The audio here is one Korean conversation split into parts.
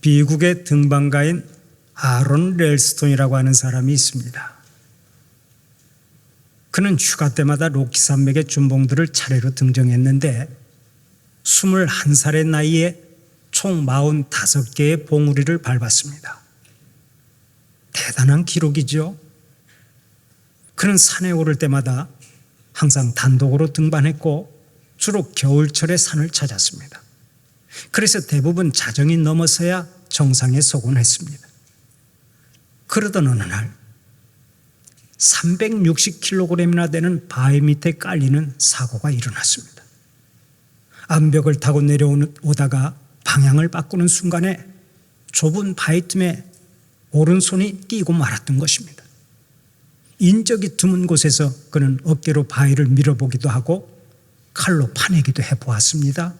미국의 등반가인 아론 렐스톤이라고 하는 사람이 있습니다. 그는 휴가 때마다 로키 산맥의 준봉들을 차례로 등정했는데 21살의 나이에 총 45개의 봉우리를 밟았습니다. 대단한 기록이죠. 그는 산에 오를 때마다 항상 단독으로 등반했고 주로 겨울철에 산을 찾았습니다. 그래서 대부분 자정이 넘어서야 정상에 서곤 했습니다. 그러던 어느 날 360kg이나 되는 바위 밑에 깔리는 사고가 일어났습니다. 암벽을 타고 내려오다가 방향을 바꾸는 순간에 좁은 바위 틈에 오른손이 끼고 말았던 것입니다. 인적이 드문 곳에서 그는 어깨로 바위를 밀어보기도 하고 칼로 파내기도 해보았습니다.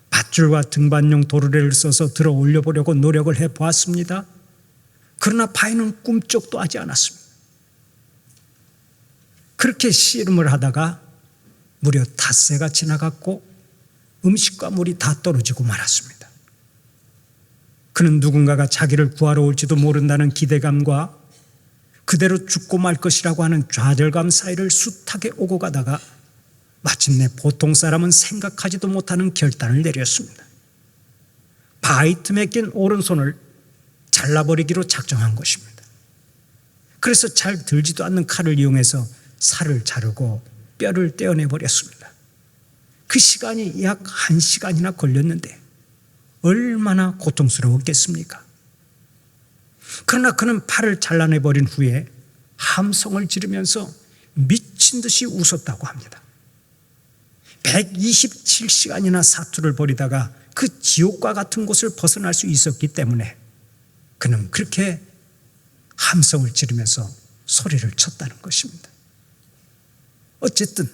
밧줄과 등반용 도르래를 써서 들어 올려보려고 노력을 해보았습니다. 그러나 바위는 꿈쩍도 하지 않았습니다. 그렇게 씨름을 하다가 무려 닷새가 지나갔고 음식과 물이 다 떨어지고 말았습니다. 그는 누군가가 자기를 구하러 올지도 모른다는 기대감과 그대로 죽고 말 것이라고 하는 좌절감 사이를 숱하게 오고 가다가 마침내 보통 사람은 생각하지도 못하는 결단을 내렸습니다. 바위 틈에 낀 오른손을 잘라버리기로 작정한 것입니다. 그래서 잘 들지도 않는 칼을 이용해서 살을 자르고 뼈를 떼어내버렸습니다. 그 시간이 약 1시간이나 걸렸는데 얼마나 고통스러웠겠습니까? 그러나 그는 팔을 잘라내버린 후에 함성을 지르면서 미친 듯이 웃었다고 합니다. 127시간이나 사투를 벌이다가 그 지옥과 같은 곳을 벗어날 수 있었기 때문에 그는 그렇게 함성을 지르면서 소리를 쳤다는 것입니다. 어쨌든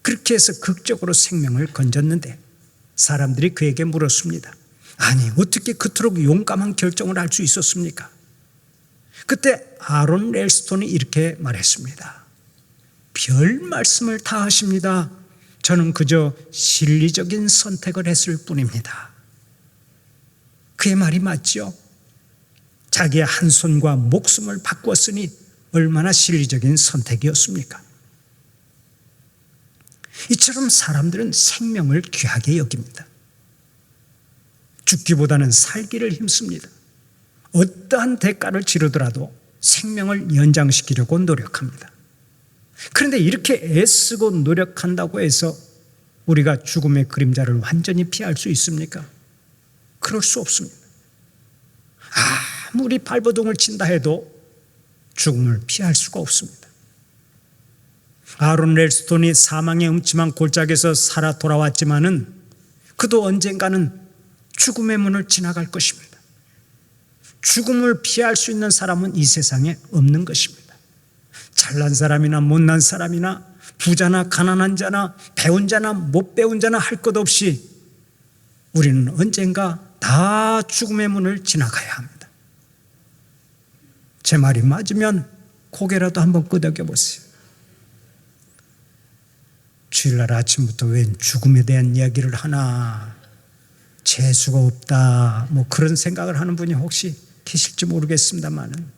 그렇게 해서 극적으로 생명을 건졌는데 사람들이 그에게 물었습니다. 아니, 어떻게 그토록 용감한 결정을 할 수 있었습니까? 그때 아론 렐스톤이 이렇게 말했습니다. 별 말씀을 다 하십니다. 저는 그저 실리적인 선택을 했을 뿐입니다. 그의 말이 맞죠? 자기의 한 손과 목숨을 바꾸었으니 얼마나 실리적인 선택이었습니까? 이처럼 사람들은 생명을 귀하게 여깁니다. 죽기보다는 살기를 힘씁니다. 어떠한 대가를 치르더라도 생명을 연장시키려고 노력합니다. 그런데 이렇게 애쓰고 노력한다고 해서 우리가 죽음의 그림자를 완전히 피할 수 있습니까? 그럴 수 없습니다. 아무리 발버둥을 친다 해도 죽음을 피할 수가 없습니다. 아론 렐스톤이 사망의 음침한 골짜기에서 살아 돌아왔지만은 그도 언젠가는 죽음의 문을 지나갈 것입니다. 죽음을 피할 수 있는 사람은 이 세상에 없는 것입니다. 잘난 사람이나 못난 사람이나 부자나 가난한 자나 배운 자나 못 배운 자나 할 것 없이 우리는 언젠가 다 죽음의 문을 지나가야 합니다. 제 말이 맞으면 고개라도 한번 끄덕여 보세요. 주일날 아침부터 웬 죽음에 대한 이야기를 하나, 재수가 없다, 뭐 그런 생각을 하는 분이 혹시 계실지 모르겠습니다만은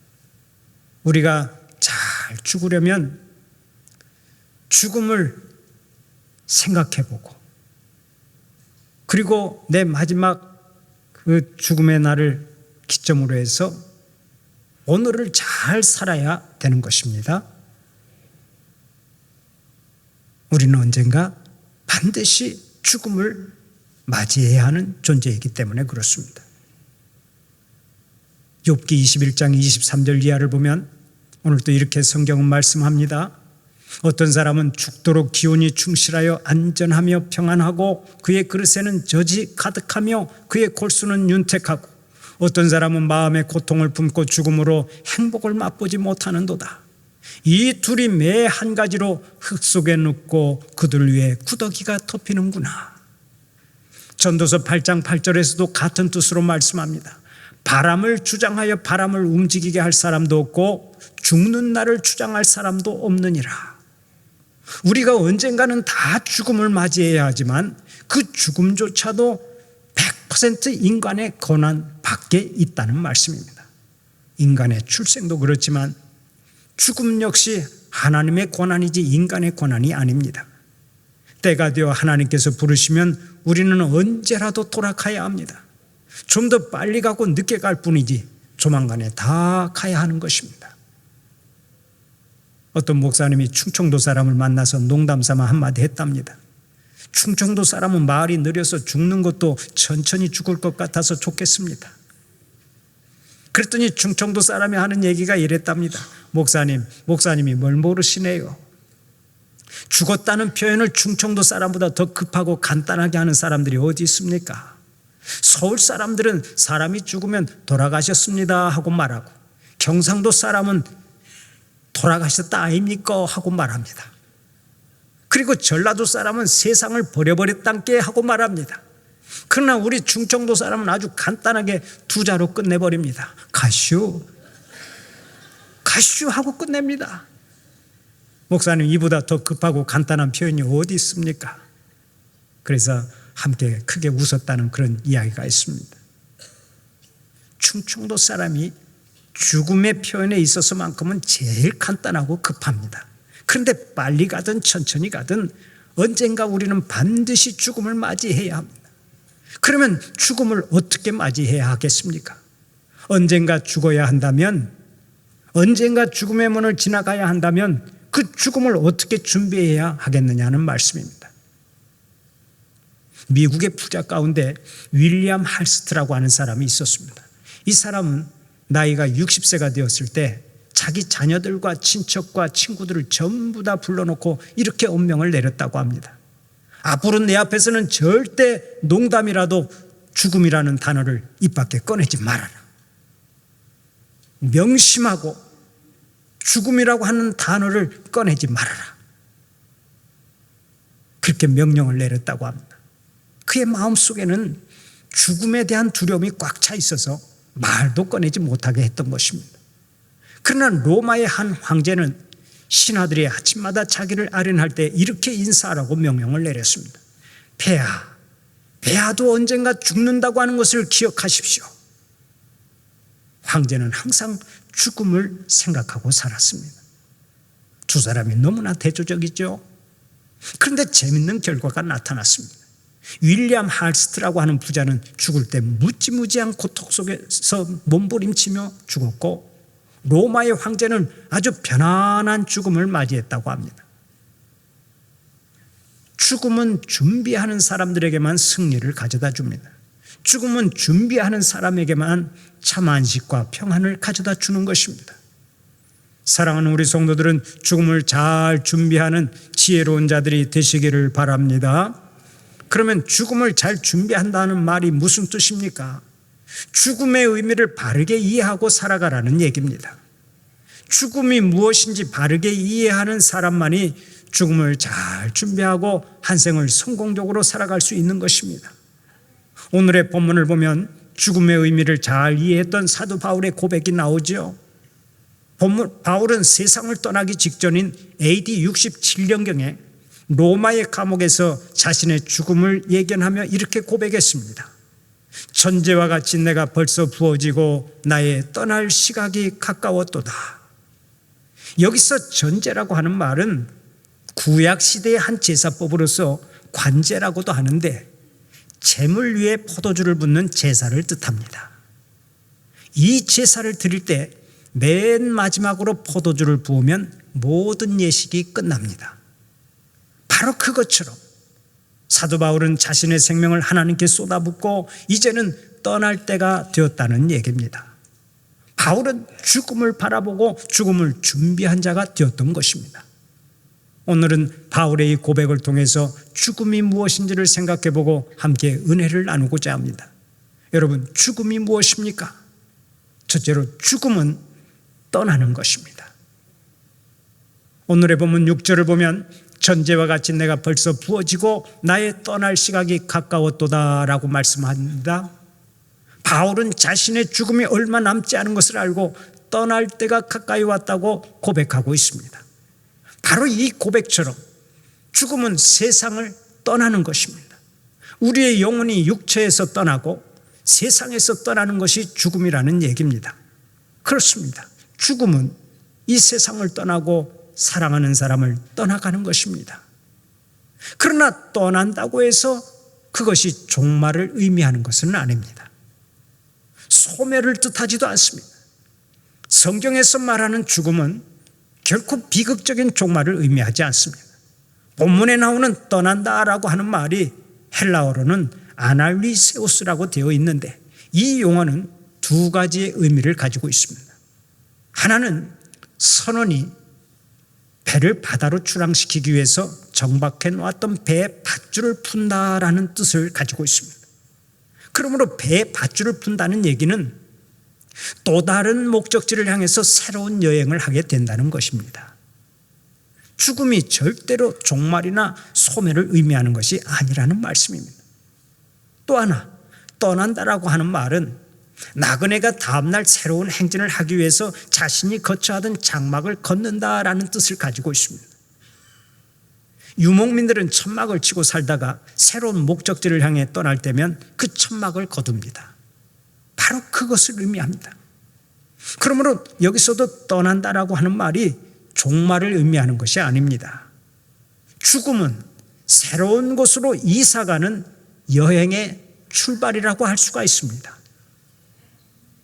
우리가 잘 죽으려면 죽음을 생각해보고 그리고 내 마지막 그 죽음의 날을 기점으로 해서 오늘을 잘 살아야 되는 것입니다. 우리는 언젠가 반드시 죽음을 맞이해야 하는 존재이기 때문에 그렇습니다. 욥기 21장 23절 이하를 보면 오늘도 이렇게 성경은 말씀합니다. 어떤 사람은 죽도록 기온이 충실하여 안전하며 평안하고 그의 그릇에는 젖이 가득하며 그의 골수는 윤택하고 어떤 사람은 마음의 고통을 품고 죽음으로 행복을 맛보지 못하는도다. 이 둘이 매 한 가지로 흙 속에 눕고 그들 위에 구더기가 덮이는구나. 전도서 8장 8절에서도 같은 뜻으로 말씀합니다. 바람을 주장하여 바람을 움직이게 할 사람도 없고 죽는 날을 주장할 사람도 없느니라. 우리가 언젠가는 다 죽음을 맞이해야 하지만 그 죽음조차도 100% 인간의 권한 밖에 있다는 말씀입니다. 인간의 출생도 그렇지만 죽음 역시 하나님의 권한이지 인간의 권한이 아닙니다. 때가 되어 하나님께서 부르시면 우리는 언제라도 돌아가야 합니다. 좀 더 빨리 가고 늦게 갈 뿐이지 조만간에 다 가야 하는 것입니다. 어떤 목사님이 충청도 사람을 만나서 농담삼아 한마디 했답니다. 충청도 사람은 말이 느려서 죽는 것도 천천히 죽을 것 같아서 좋겠습니다. 그랬더니 충청도 사람이 하는 얘기가 이랬답니다. 목사님이 뭘 모르시네요. 죽었다는 표현을 충청도 사람보다 더 급하고 간단하게 하는 사람들이 어디 있습니까? 서울 사람들은 사람이 죽으면 돌아가셨습니다 하고 말하고, 경상도 사람은 돌아가셨다 아닙니까 하고 말합니다. 그리고 전라도 사람은 세상을 버려버렸단께 하고 말합니다. 그러나 우리 충청도 사람은 아주 간단하게 두 자로 끝내버립니다. 가슈 하고 끝냅니다. 목사님, 이보다 더 급하고 간단한 표현이 어디 있습니까? 그래서 함께 크게 웃었다는 그런 이야기가 있습니다. 충청도 사람이 죽음의 표현에 있어서만큼은 제일 간단하고 급합니다. 그런데 빨리 가든 천천히 가든 언젠가 우리는 반드시 죽음을 맞이해야 합니다. 그러면 죽음을 어떻게 맞이해야 하겠습니까? 언젠가 죽어야 한다면, 언젠가 죽음의 문을 지나가야 한다면 그 죽음을 어떻게 준비해야 하겠느냐는 말씀입니다. 미국의 부자 가운데 윌리엄 할스트라고 하는 사람이 있었습니다. 이 사람은 나이가 60세가 되었을 때 자기 자녀들과 친척과 친구들을 전부 다 불러놓고 이렇게 엄명을 내렸다고 합니다. 앞으로 내 앞에서는 절대 농담이라도 죽음이라는 단어를 입 밖에 꺼내지 말아라. 명심하고 죽음이라고 하는 단어를 꺼내지 말아라. 그렇게 명령을 내렸다고 합니다. 그의 마음속에는 죽음에 대한 두려움이 꽉 차 있어서 말도 꺼내지 못하게 했던 것입니다. 그러나 로마의 한 황제는 신하들이 아침마다 자기를 아련할 때 이렇게 인사하라고 명령을 내렸습니다. 폐하도 언젠가 죽는다고 하는 것을 기억하십시오. 황제는 항상 죽음을 생각하고 살았습니다. 두 사람이 너무나 대조적이죠. 그런데 재밌는 결과가 나타났습니다. 윌리엄 할스트라고 하는 부자는 죽을 때 무지무지한 고통 속에서 몸부림치며 죽었고, 로마의 황제는 아주 편안한 죽음을 맞이했다고 합니다. 죽음은 준비하는 사람들에게만 승리를 가져다 줍니다. 죽음은 준비하는 사람에게만 참 안식과 평안을 가져다 주는 것입니다. 사랑하는 우리 성도들은 죽음을 잘 준비하는 지혜로운 자들이 되시기를 바랍니다. 그러면 죽음을 잘 준비한다는 말이 무슨 뜻입니까? 죽음의 의미를 바르게 이해하고 살아가라는 얘기입니다. 죽음이 무엇인지 바르게 이해하는 사람만이 죽음을 잘 준비하고 한 생을 성공적으로 살아갈 수 있는 것입니다. 오늘의 본문을 보면 죽음의 의미를 잘 이해했던 사도 바울의 고백이 나오죠. 바울은 세상을 떠나기 직전인 AD 67년경에 로마의 감옥에서 자신의 죽음을 예견하며 이렇게 고백했습니다. 천재와 같이 내가 벌써 부어지고 나의 떠날 시각이 가까웠도다. 여기서 전제라고 하는 말은 구약시대의 한 제사법으로서 관제라고도 하는데, 제물 위에 포도주를 붓는 제사를 뜻합니다. 이 제사를 드릴 때 맨 마지막으로 포도주를 부으면 모든 예식이 끝납니다. 바로 그것처럼 사도 바울은 자신의 생명을 하나님께 쏟아붓고 이제는 떠날 때가 되었다는 얘기입니다. 바울은 죽음을 바라보고 죽음을 준비한 자가 되었던 것입니다. 오늘은 바울의 이 고백을 통해서 죽음이 무엇인지를 생각해보고 함께 은혜를 나누고자 합니다. 여러분, 죽음이 무엇입니까? 첫째로 죽음은 떠나는 것입니다. 오늘의 본문 6절을 보면 천재와 같이 내가 벌써 부어지고 나의 떠날 시각이 가까웠도다 라고 말씀합니다. 바울은 자신의 죽음이 얼마 남지 않은 것을 알고 떠날 때가 가까이 왔다고 고백하고 있습니다. 바로 이 고백처럼 죽음은 세상을 떠나는 것입니다. 우리의 영혼이 육체에서 떠나고 세상에서 떠나는 것이 죽음이라는 얘기입니다. 그렇습니다. 죽음은 이 세상을 떠나고 사랑하는 사람을 떠나가는 것입니다. 그러나 떠난다고 해서 그것이 종말을 의미하는 것은 아닙니다. 소멸을 뜻하지도 않습니다. 성경에서 말하는 죽음은 결코 비극적인 종말을 의미하지 않습니다. 본문에 나오는 떠난다라고 하는 말이 헬라어로는 아날리세우스라고 되어 있는데 이 용어는 두 가지의 의미를 가지고 있습니다. 하나는 선원이 배를 바다로 출항시키기 위해서 정박해 놓았던 배의 밧줄을 푼다라는 뜻을 가지고 있습니다. 그러므로 배의 밧줄을 푼다는 얘기는 또 다른 목적지를 향해서 새로운 여행을 하게 된다는 것입니다. 죽음이 절대로 종말이나 소멸을 의미하는 것이 아니라는 말씀입니다. 또 하나, 떠난다라고 하는 말은 나그네가 다음날 새로운 행진을 하기 위해서 자신이 거쳐야 하던 장막을 걷는다라는 뜻을 가지고 있습니다. 유목민들은 천막을 치고 살다가 새로운 목적지를 향해 떠날 때면 그 천막을 거둡니다. 바로 그것을 의미합니다. 그러므로 여기서도 떠난다라고 하는 말이 종말을 의미하는 것이 아닙니다. 죽음은 새로운 곳으로 이사가는 여행의 출발이라고 할 수가 있습니다.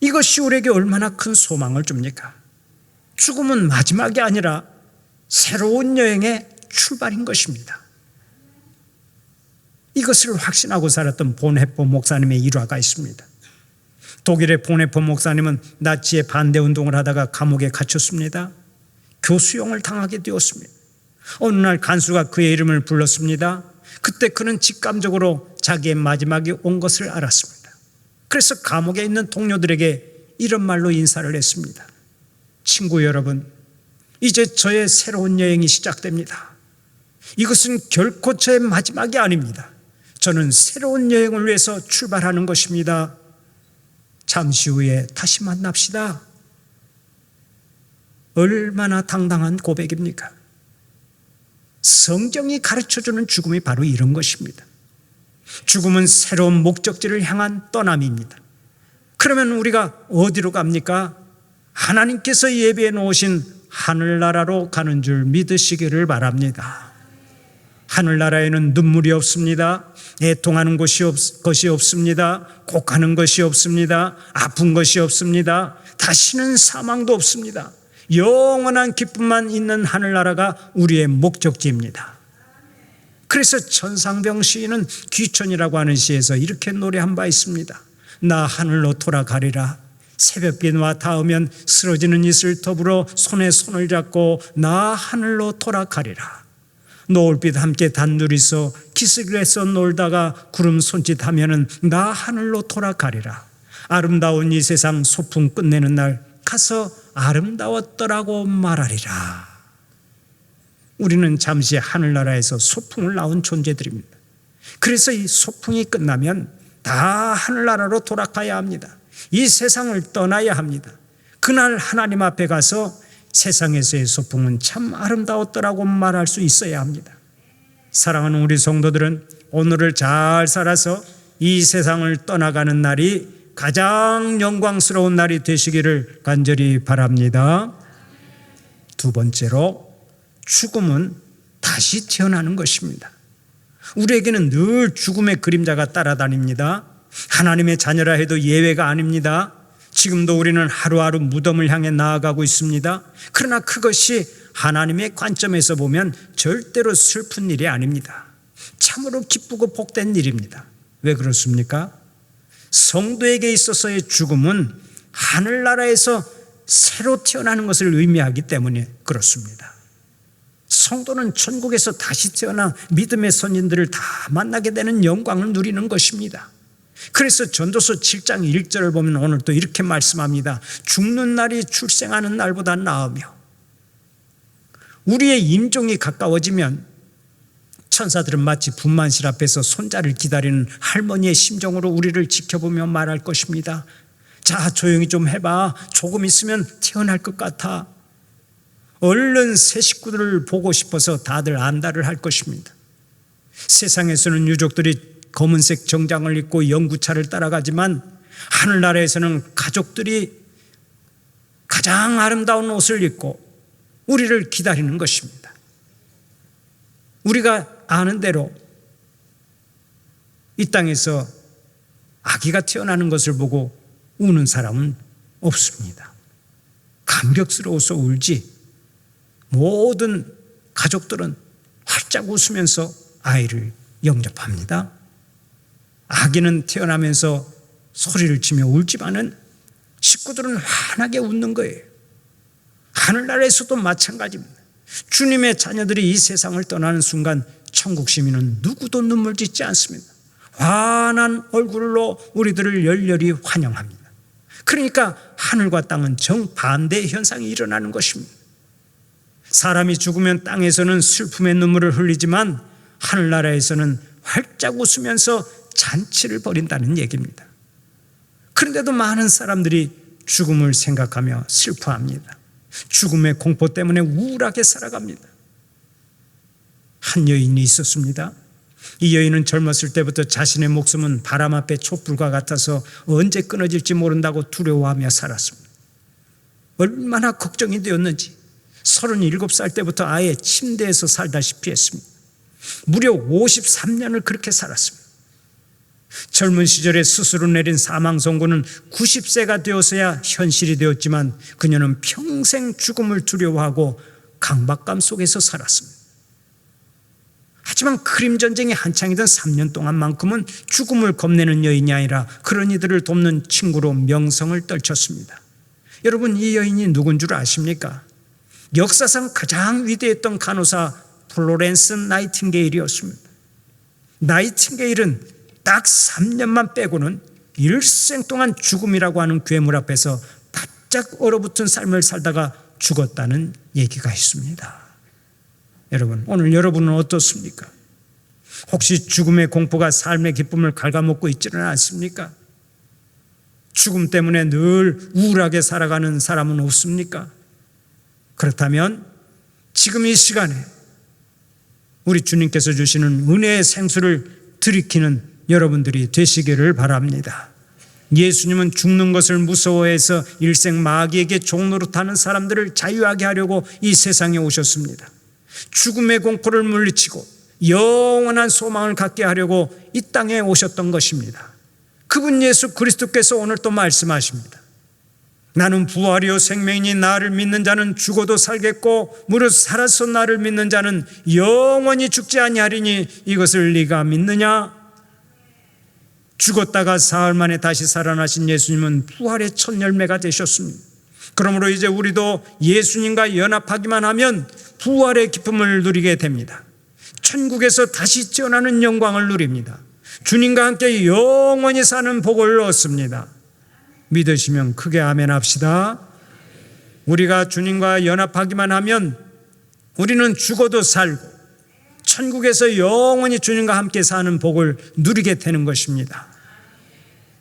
이것이 우리에게 얼마나 큰 소망을 줍니까? 죽음은 마지막이 아니라 새로운 여행의 출발인 것입니다. 이것을 확신하고 살았던 본헤퍼 목사님의 일화가 있습니다. 독일의 본헤퍼 목사님은 나치의 반대운동을 하다가 감옥에 갇혔습니다. 교수형을 당하게 되었습니다. 어느 날 간수가 그의 이름을 불렀습니다. 그때 그는 직감적으로 자기의 마지막이 온 것을 알았습니다. 그래서 감옥에 있는 동료들에게 이런 말로 인사를 했습니다. 친구 여러분, 이제 저의 새로운 여행이 시작됩니다. 이것은 결코 저의 마지막이 아닙니다. 저는 새로운 여행을 위해서 출발하는 것입니다. 잠시 후에 다시 만납시다. 얼마나 당당한 고백입니까? 성경이 가르쳐주는 죽음이 바로 이런 것입니다. 죽음은 새로운 목적지를 향한 떠남입니다. 그러면 우리가 어디로 갑니까? 하나님께서 예비해 놓으신 하늘나라로 가는 줄 믿으시기를 바랍니다. 하늘나라에는 눈물이 없습니다. 애통하는 것이 없습니다. 곡하는 것이 없습니다. 아픈 것이 없습니다. 다시는 사망도 없습니다. 영원한 기쁨만 있는 하늘나라가 우리의 목적지입니다. 그래서 천상병 시인은 귀천이라고 하는 시에서 이렇게 노래한 바 있습니다. 나 하늘로 돌아가리라. 새벽비와 닿으면 쓰러지는 이슬 더불어 손에 손을 잡고 나 하늘로 돌아가리라. 노을빛 함께 단둘이서 기슭에서 놀다가 구름 손짓하면은 나 하늘로 돌아가리라. 아름다운 이 세상 소풍 끝내는 날 가서 아름다웠더라고 말하리라. 우리는 잠시 하늘나라에서 소풍을 나온 존재들입니다. 그래서 이 소풍이 끝나면 다 하늘나라로 돌아가야 합니다. 이 세상을 떠나야 합니다. 그날 하나님 앞에 가서 세상에서의 소풍은 참 아름다웠더라고 말할 수 있어야 합니다. 사랑하는 우리 성도들은 오늘을 잘 살아서 이 세상을 떠나가는 날이 가장 영광스러운 날이 되시기를 간절히 바랍니다. 두 번째로, 죽음은 다시 태어나는 것입니다. 우리에게는 늘 죽음의 그림자가 따라다닙니다. 하나님의 자녀라 해도 예외가 아닙니다. 지금도 우리는 하루하루 무덤을 향해 나아가고 있습니다. 그러나 그것이 하나님의 관점에서 보면 절대로 슬픈 일이 아닙니다. 참으로 기쁘고 복된 일입니다. 왜 그렇습니까? 성도에게 있어서의 죽음은 하늘나라에서 새로 태어나는 것을 의미하기 때문에 그렇습니다. 성도는 천국에서 다시 태어나 믿음의 선인들을 다 만나게 되는 영광을 누리는 것입니다. 그래서 전도서 7장 1절을 보면 오늘 또 이렇게 말씀합니다. 죽는 날이 출생하는 날보다 나으며, 우리의 임종이 가까워지면 천사들은 마치 분만실 앞에서 손자를 기다리는 할머니의 심정으로 우리를 지켜보며 말할 것입니다. 자, 조용히 좀 해봐. 조금 있으면 태어날 것 같아. 얼른 새 식구들을 보고 싶어서 다들 안달을 할 것입니다. 세상에서는 유족들이 검은색 정장을 입고 연구차를 따라가지만 하늘나라에서는 가족들이 가장 아름다운 옷을 입고 우리를 기다리는 것입니다. 우리가 아는 대로 이 땅에서 아기가 태어나는 것을 보고 우는 사람은 없습니다. 감격스러워서 울지 모든 가족들은 활짝 웃으면서 아이를 영접합니다. 아기는 태어나면서 소리를 치며 울지만은 식구들은 환하게 웃는 거예요. 하늘나라에서도 마찬가지입니다. 주님의 자녀들이 이 세상을 떠나는 순간 천국 시민은 누구도 눈물 짓지 않습니다. 환한 얼굴로 우리들을 열렬히 환영합니다. 그러니까 하늘과 땅은 정반대의 현상이 일어나는 것입니다. 사람이 죽으면 땅에서는 슬픔의 눈물을 흘리지만 하늘나라에서는 활짝 웃으면서 잔치를 벌인다는 얘기입니다. 그런데도 많은 사람들이 죽음을 생각하며 슬퍼합니다. 죽음의 공포 때문에 우울하게 살아갑니다. 한 여인이 있었습니다. 이 여인은 젊었을 때부터 자신의 목숨은 바람 앞에 촛불과 같아서 언제 끊어질지 모른다고 두려워하며 살았습니다. 얼마나 걱정이 되었는지 37살 때부터 아예 침대에서 살다시피 했습니다. 무려 53년을 그렇게 살았습니다. 젊은 시절에 스스로 내린 사망 선고는 90세가 되어서야 현실이 되었지만 그녀는 평생 죽음을 두려워하고 강박감 속에서 살았습니다. 하지만 크림 전쟁이 한창이던 3년 동안만큼은 죽음을 겁내는 여인이 아니라 그런 이들을 돕는 친구로 명성을 떨쳤습니다. 여러분, 이 여인이 누군 줄 아십니까? 역사상 가장 위대했던 간호사 플로렌스 나이팅게일이었습니다. 나이팅게일은 딱 3년만 빼고는 일생 동안 죽음이라고 하는 괴물 앞에서 바짝 얼어붙은 삶을 살다가 죽었다는 얘기가 있습니다. 여러분, 오늘 여러분은 어떻습니까? 혹시 죽음의 공포가 삶의 기쁨을 갉아먹고 있지는 않습니까? 죽음 때문에 늘 우울하게 살아가는 사람은 없습니까? 그렇다면 지금 이 시간에 우리 주님께서 주시는 은혜의 생수를 들이키는 여러분들이 되시기를 바랍니다. 예수님은 죽는 것을 무서워해서 일생 마귀에게 종노릇하는 사람들을 자유하게 하려고 이 세상에 오셨습니다. 죽음의 공포를 물리치고 영원한 소망을 갖게 하려고 이 땅에 오셨던 것입니다. 그분 예수 그리스도께서 오늘 또 말씀하십니다. 나는 부활이요 생명이니 나를 믿는 자는 죽어도 살겠고 무릇 살아서 나를 믿는 자는 영원히 죽지 아니하리니 이것을 네가 믿느냐? 죽었다가 사흘 만에 다시 살아나신 예수님은 부활의 첫 열매가 되셨습니다. 그러므로 이제 우리도 예수님과 연합하기만 하면 부활의 기쁨을 누리게 됩니다. 천국에서 다시 태어나는 영광을 누립니다. 주님과 함께 영원히 사는 복을 얻습니다. 믿으시면 크게 아멘 합시다. 우리가 주님과 연합하기만 하면 우리는 죽어도 살고 천국에서 영원히 주님과 함께 사는 복을 누리게 되는 것입니다.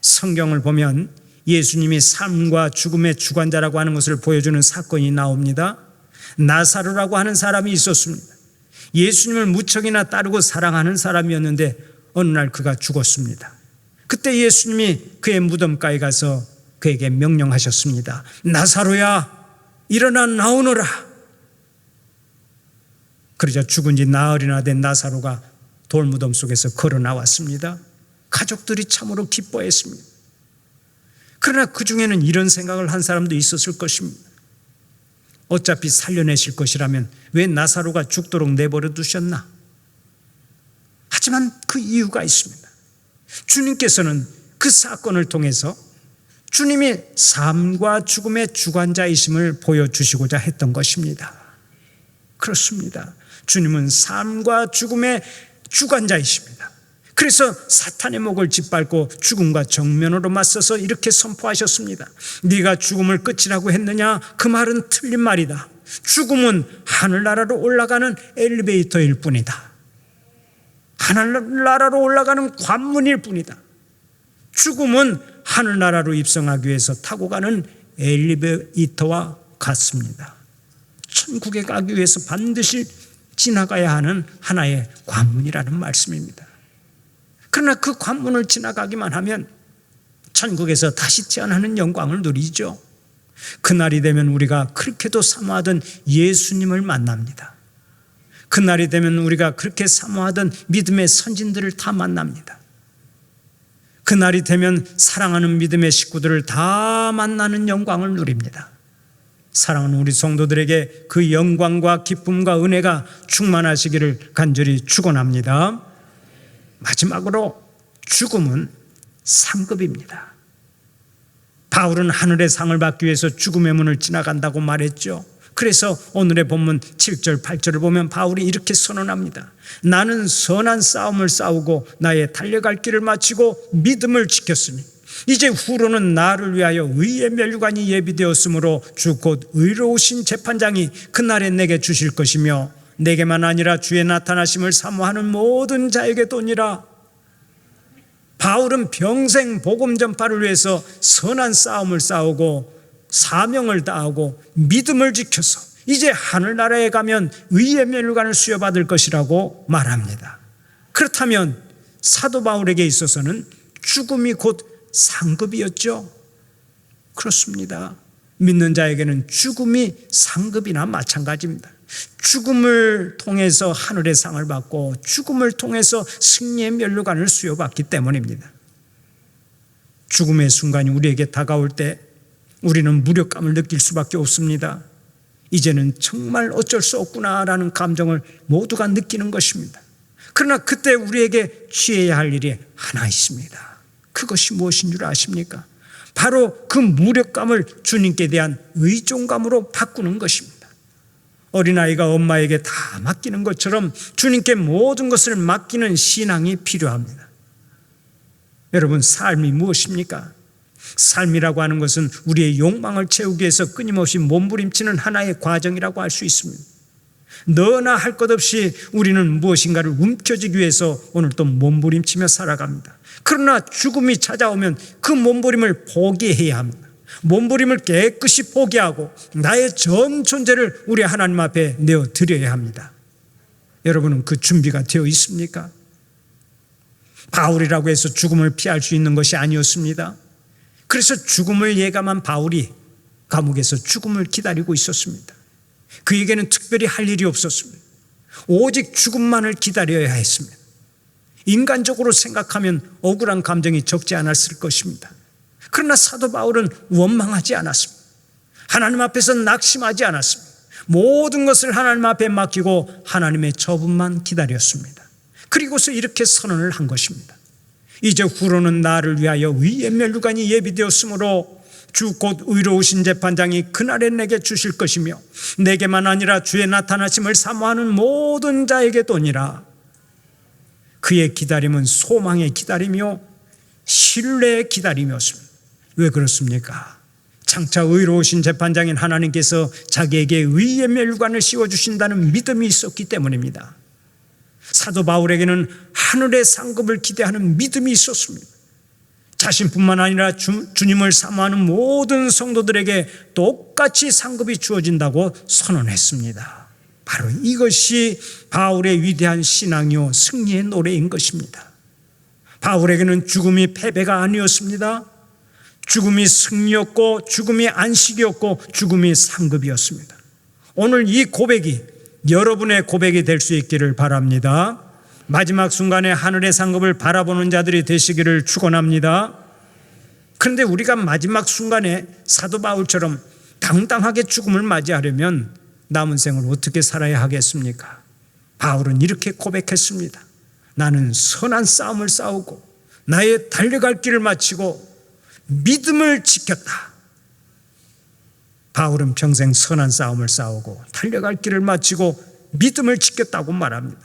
성경을 보면 예수님이 삶과 죽음의 주관자라고 하는 것을 보여주는 사건이 나옵니다. 나사로라고 하는 사람이 있었습니다. 예수님을 무척이나 따르고 사랑하는 사람이었는데 어느 날 그가 죽었습니다. 그때 예수님이 그의 무덤가에 가서 그에게 명령하셨습니다. 나사로야, 일어나 나오너라. 그러자 죽은 지 나흘이나 된 나사로가 돌무덤 속에서 걸어 나왔습니다. 가족들이 참으로 기뻐했습니다. 그러나 그 중에는 이런 생각을 한 사람도 있었을 것입니다. 어차피 살려내실 것이라면 왜 나사로가 죽도록 내버려 두셨나? 하지만 그 이유가 있습니다. 주님께서는 그 사건을 통해서 주님이 삶과 죽음의 주관자이심을 보여주시고자 했던 것입니다. 그렇습니다. 주님은 삶과 죽음의 주관자이십니다. 그래서 사탄의 목을 짓밟고 죽음과 정면으로 맞서서 이렇게 선포하셨습니다. 네가 죽음을 끝이라고 했느냐? 그 말은 틀린 말이다. 죽음은 하늘나라로 올라가는 엘리베이터일 뿐이다. 하늘나라로 올라가는 관문일 뿐이다. 죽음은 하늘나라로 입성하기 위해서 타고 가는 엘리베이터와 같습니다. 천국에 가기 위해서 반드시 지나가야 하는 하나의 관문이라는 말씀입니다. 그러나 그 관문을 지나가기만 하면 천국에서 다시 태어나는 영광을 누리죠. 그날이 되면 우리가 그렇게도 사모하던 예수님을 만납니다. 그날이 되면 우리가 그렇게 사모하던 믿음의 선진들을 다 만납니다. 그날이 되면 사랑하는 믿음의 식구들을 다 만나는 영광을 누립니다. 사랑하는 우리 성도들에게 그 영광과 기쁨과 은혜가 충만하시기를 간절히 축원합니다. 마지막으로 죽음은 상급입니다. 바울은 하늘의 상을 받기 위해서 죽음의 문을 지나간다고 말했죠. 그래서 오늘의 본문 7절 8절을 보면 바울이 이렇게 선언합니다. 나는 선한 싸움을 싸우고 나의 달려갈 길을 마치고 믿음을 지켰으니 이제 후로는 나를 위하여 의의 면류관이 예비되었으므로 주 곧 의로우신 재판장이 그날에 내게 주실 것이며 내게만 아니라 주의 나타나심을 사모하는 모든 자에게 도니라. 바울은 평생 복음 전파를 위해서 선한 싸움을 싸우고 사명을 다하고 믿음을 지켜서 이제 하늘나라에 가면 의의 면류관을 수여받을 것이라고 말합니다. 그렇다면 사도 바울에게 있어서는 죽음이 곧 상급이었죠. 그렇습니다. 믿는 자에게는 죽음이 상급이나 마찬가지입니다. 죽음을 통해서 하늘의 상을 받고 죽음을 통해서 승리의 면류관을 수여받기 때문입니다. 죽음의 순간이 우리에게 다가올 때 우리는 무력감을 느낄 수밖에 없습니다. 이제는 정말 어쩔 수 없구나라는 감정을 모두가 느끼는 것입니다. 그러나 그때 우리에게 취해야 할 일이 하나 있습니다. 그것이 무엇인 줄 아십니까? 바로 그 무력감을 주님께 대한 의존감으로 바꾸는 것입니다. 어린아이가 엄마에게 다 맡기는 것처럼 주님께 모든 것을 맡기는 신앙이 필요합니다. 여러분, 삶이 무엇입니까? 삶이라고 하는 것은 우리의 욕망을 채우기 위해서 끊임없이 몸부림치는 하나의 과정이라고 할 수 있습니다. 너나 할 것 없이 우리는 무엇인가를 움켜쥐기 위해서 오늘 또 몸부림치며 살아갑니다. 그러나 죽음이 찾아오면 그 몸부림을 포기해야 합니다. 몸부림을 깨끗이 포기하고 나의 전 존재를 우리 하나님 앞에 내어드려야 합니다. 여러분은 그 준비가 되어 있습니까? 바울이라고 해서 죽음을 피할 수 있는 것이 아니었습니다. 그래서 죽음을 예감한 바울이 감옥에서 죽음을 기다리고 있었습니다. 그에게는 특별히 할 일이 없었습니다. 오직 죽음만을 기다려야 했습니다. 인간적으로 생각하면 억울한 감정이 적지 않았을 것입니다. 그러나 사도 바울은 원망하지 않았습니다. 하나님 앞에서 낙심하지 않았습니다. 모든 것을 하나님 앞에 맡기고 하나님의 처분만 기다렸습니다. 그리고서 이렇게 선언을 한 것입니다. 이제 후로는 나를 위하여 의의 면류관이 예비되었으므로 주 곧 의로우신 재판장이 그날에 내게 주실 것이며 내게만 아니라 주의 나타나심을 사모하는 모든 자에게 도니라. 그의 기다림은 소망의 기다림이요 신뢰의 기다림이었습니다. 왜 그렇습니까? 장차 의로우신 재판장인 하나님께서 자기에게 의의 면류관을 씌워주신다는 믿음이 있었기 때문입니다. 사도 바울에게는 하늘의 상급을 기대하는 믿음이 있었습니다. 자신뿐만 아니라 주님을 사모하는 모든 성도들에게 똑같이 상급이 주어진다고 선언했습니다. 바로 이것이 바울의 위대한 신앙이요 승리의 노래인 것입니다. 바울에게는 죽음이 패배가 아니었습니다. 죽음이 승리였고 죽음이 안식이었고 죽음이 상급이었습니다. 오늘 이 고백이 여러분의 고백이 될 수 있기를 바랍니다. 마지막 순간에 하늘의 상급을 바라보는 자들이 되시기를 축원합니다. 그런데 우리가 마지막 순간에 사도 바울처럼 당당하게 죽음을 맞이하려면 남은 생을 어떻게 살아야 하겠습니까? 바울은 이렇게 고백했습니다. 나는 선한 싸움을 싸우고 나의 달려갈 길을 마치고 믿음을 지켰다. 바울은 평생 선한 싸움을 싸우고 달려갈 길을 마치고 믿음을 지켰다고 말합니다.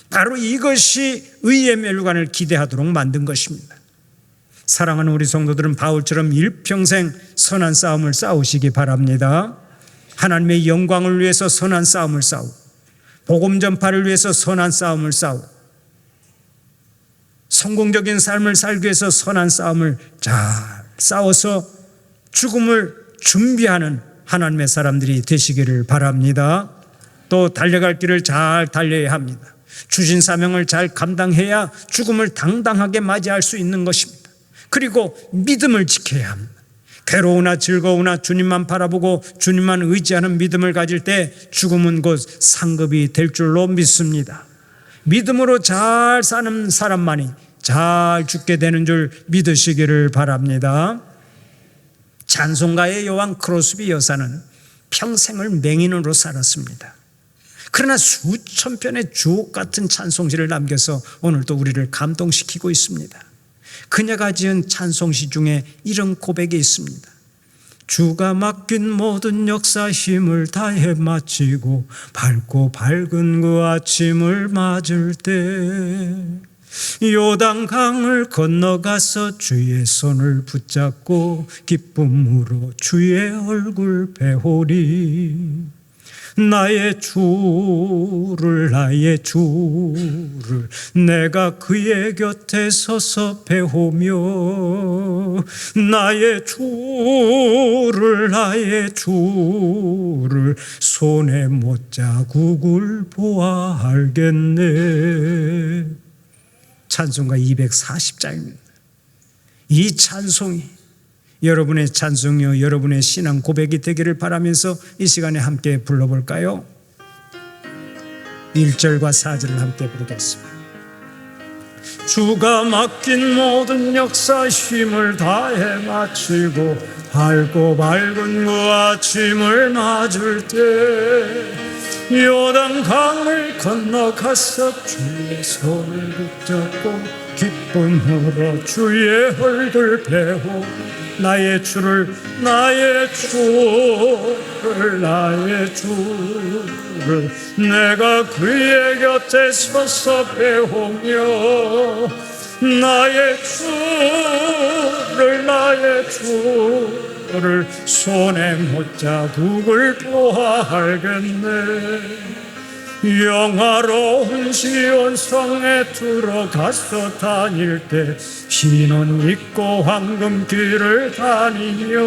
바로 이것이 의의 면류관을 기대하도록 만든 것입니다. 사랑하는 우리 성도들은 바울처럼 일평생 선한 싸움을 싸우시기 바랍니다. 하나님의 영광을 위해서 선한 싸움을 싸우고 복음 전파를 위해서 선한 싸움을 싸우고 성공적인 삶을 살기 위해서 선한 싸움을 잘 싸워서 죽음을 준비하는 하나님의 사람들이 되시기를 바랍니다. 또 달려갈 길을 잘 달려야 합니다. 주신 사명을 잘 감당해야 죽음을 당당하게 맞이할 수 있는 것입니다. 그리고 믿음을 지켜야 합니다. 괴로우나 즐거우나 주님만 바라보고 주님만 의지하는 믿음을 가질 때 죽음은 곧 상급이 될 줄로 믿습니다. 믿음으로 잘 사는 사람만이 잘 죽게 되는 줄 믿으시기를 바랍니다. 찬송가의 여왕 크로스비 여사는 평생을 맹인으로 살았습니다. 그러나 수천 편의 주옥 같은 찬송시를 남겨서 오늘도 우리를 감동시키고 있습니다. 그녀가 지은 찬송시 중에 이런 고백이 있습니다. 주가 맡긴 모든 역사 힘을 다해 마치고 밝고 밝은 그 아침을 맞을 때 요단강을 건너가서 주의 손을 붙잡고 기쁨으로 주의 얼굴 배우리. 나의 주를 내가 그의 곁에 서서 배우며 나의 주를 손에 못자국을 보아 알겠네. 찬송가 240장입니다. 이 찬송이 여러분의 찬송이요 여러분의 신앙 고백이 되기를 바라면서 이 시간에 함께 불러볼까요? 1절과 4절을 함께 부르겠습니다. 주가 맡긴 모든 역사 힘을 다해 마치고 밝고 밝은 그 아침을 맞을 때 요단강을 건너가서 주의 손을 붙잡고 기쁨으로 주의 얼굴 배우 나의 주를 내가 그의 곁에 서서 배우며 나의 주를 손에 못자국을 보아 알겠네. 영화로운 시온성에 들어가서 다닐 때 흰옷 입고 황금길을 다니며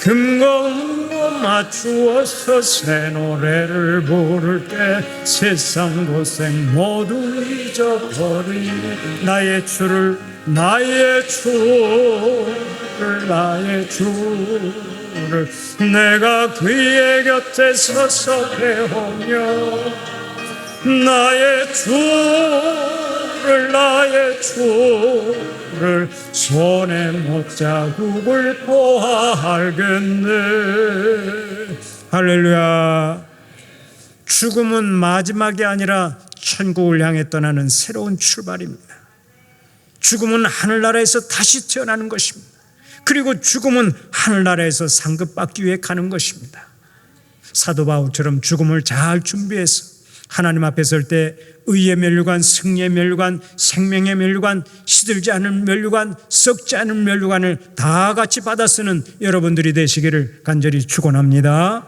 금과 은과 맞추어서 새 노래를 부를 때 세상 고생 모두 잊어버리네. 나의 주를 내가 그의 곁에 서서 배우며 나의 주를 손에 못자국을 보아 알겠네. 할렐루야. 죽음은 마지막이 아니라 천국을 향해 떠나는 새로운 출발입니다. 죽음은 하늘나라에서 다시 태어나는 것입니다. 그리고 죽음은 하늘나라에서 상급받기 위해 가는 것입니다. 사도 바울처럼 죽음을 잘 준비해서 하나님 앞에 설 때 의의 면류관, 승리의 면류관, 생명의 면류관, 시들지 않은 면류관, 썩지 않은 면류관을 다 같이 받아 쓰는 여러분들이 되시기를 간절히 축원합니다.